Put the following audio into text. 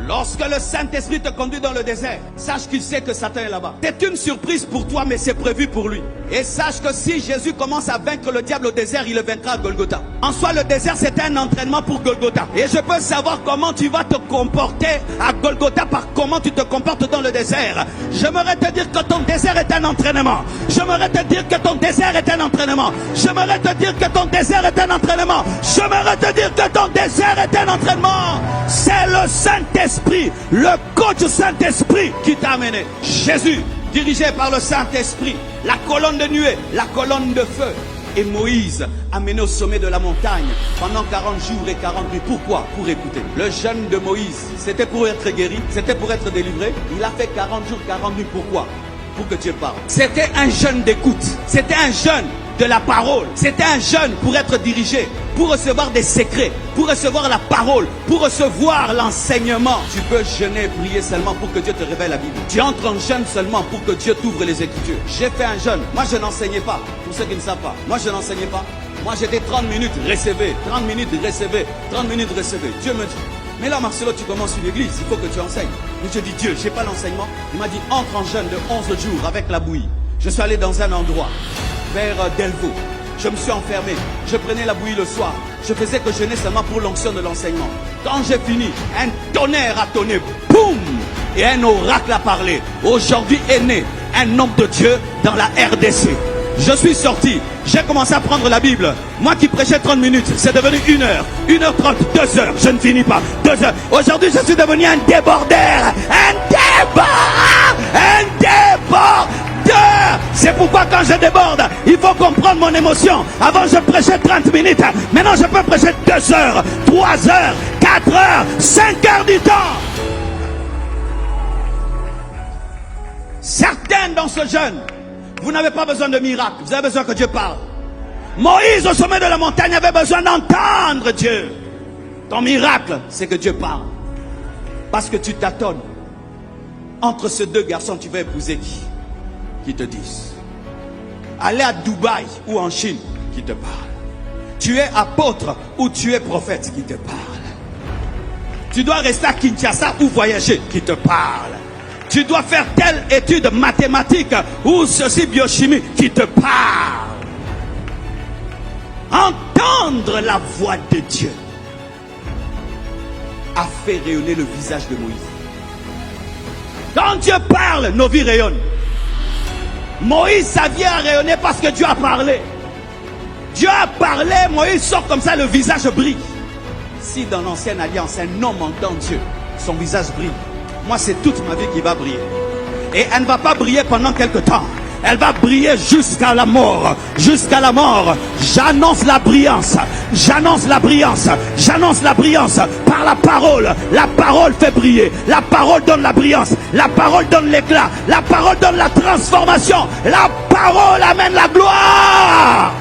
Lorsque le Saint-Esprit te conduit dans le désert, sache qu'il sait que Satan est là-bas. C'est une surprise pour toi, mais c'est prévu pour lui. Et sache que si Jésus commence à vaincre le diable au désert, il le vaincra à Golgotha. En soi, le désert, c'est un entraînement pour Golgotha. Et je peux savoir comment tu vas te comporter à Golgotha par comment tu te comportes dans le désert. J'aimerais te dire que ton désert est un entraînement. J'aimerais te dire que ton désert est un entraînement. J'aimerais te dire que ton désert est un entraînement. J'aimerais te dire que ton désert est un entraînement. C'est le Saint-Esprit, le coach Saint-Esprit qui t'a amené. Jésus, dirigé par le Saint-Esprit, la colonne de nuée, la colonne de feu. Et Moïse, amené au sommet de la montagne pendant 40 jours et 40 nuits. Pourquoi? Pour écouter. Le jeûne de Moïse, c'était pour être guéri, c'était pour être délivré. Il a fait 40 jours, 40 nuits. Pourquoi? Pour que Dieu parle. C'était un jeûne d'écoute. C'était un jeûne de la parole. C'était un jeûne pour être dirigé, pour recevoir des secrets, pour recevoir la parole, pour recevoir l'enseignement. Tu peux jeûner et prier seulement pour que Dieu te révèle la Bible. Tu entres en jeûne seulement pour que Dieu t'ouvre les Écritures. J'ai fait un jeûne. Moi, je n'enseignais pas. Pour ceux qui ne savent pas, moi, je n'enseignais pas. Moi, j'étais 30 minutes, recevez. 30 minutes, recevez. 30 minutes, recevez. Dieu me dit, mais là, Marcelo, tu commences une église, il faut que tu enseignes. Mais je dis, Dieu, je n'ai pas l'enseignement. Il m'a dit, entre en jeûne de 11 jours avec la bouillie. Je suis allé dans un endroit, vers Delvaux. Je me suis enfermé. Je prenais la bouillie le soir. Je faisais que jeûner seulement pour l'onction de l'enseignement. Quand j'ai fini, un tonnerre a tonné. Boum! Et un oracle a parlé. Aujourd'hui est né un homme de Dieu dans la RDC. Je suis sorti. J'ai commencé à prendre la Bible. Moi qui prêchais 30 minutes, c'est devenu 1 heure. 1h30, 2 heures. Je ne finis pas. 2 heures. Aujourd'hui, je suis devenu un débordeur. Un débordeur. C'est pourquoi quand je déborde, il faut comprendre mon émotion. Avant je prêchais 30 minutes. Maintenant je peux prêcher 2 heures, 3 heures, 4 heures, 5 heures du temps. Certains dans ce jeûne, vous n'avez pas besoin de miracle. Vous avez besoin que Dieu parle. Moïse au sommet de la montagne avait besoin d'entendre Dieu. Ton miracle, c'est que Dieu parle. Parce que tu tâtonnes. Entre ces deux garçons, tu vas épouser qui te disent. Aller à Dubaï ou en Chine, qui te parle. Tu es apôtre ou tu es prophète, qui te parle. Tu dois rester à Kinshasa ou voyager, qui te parle. Tu dois faire telle étude mathématique ou ceci biochimie, qui te parle. Entendre la voix de Dieu a fait rayonner le visage de Moïse. Quand Dieu parle, nos vies rayonnent. Moïse, sa vie a rayonné parce que Dieu a parlé. Dieu a parlé, Moïse sort comme ça, le visage brille. Si dans l'ancienne alliance, un homme entend Dieu, son visage brille. Moi, c'est toute ma vie qui va briller. Et elle ne va pas briller pendant quelque temps. Elle va briller jusqu'à la mort. Jusqu'à la mort. J'annonce la brillance. J'annonce la brillance. J'annonce la brillance par la parole. La parole fait briller. La parole donne la brillance. La parole donne l'éclat. La parole donne la transformation. La parole amène la gloire.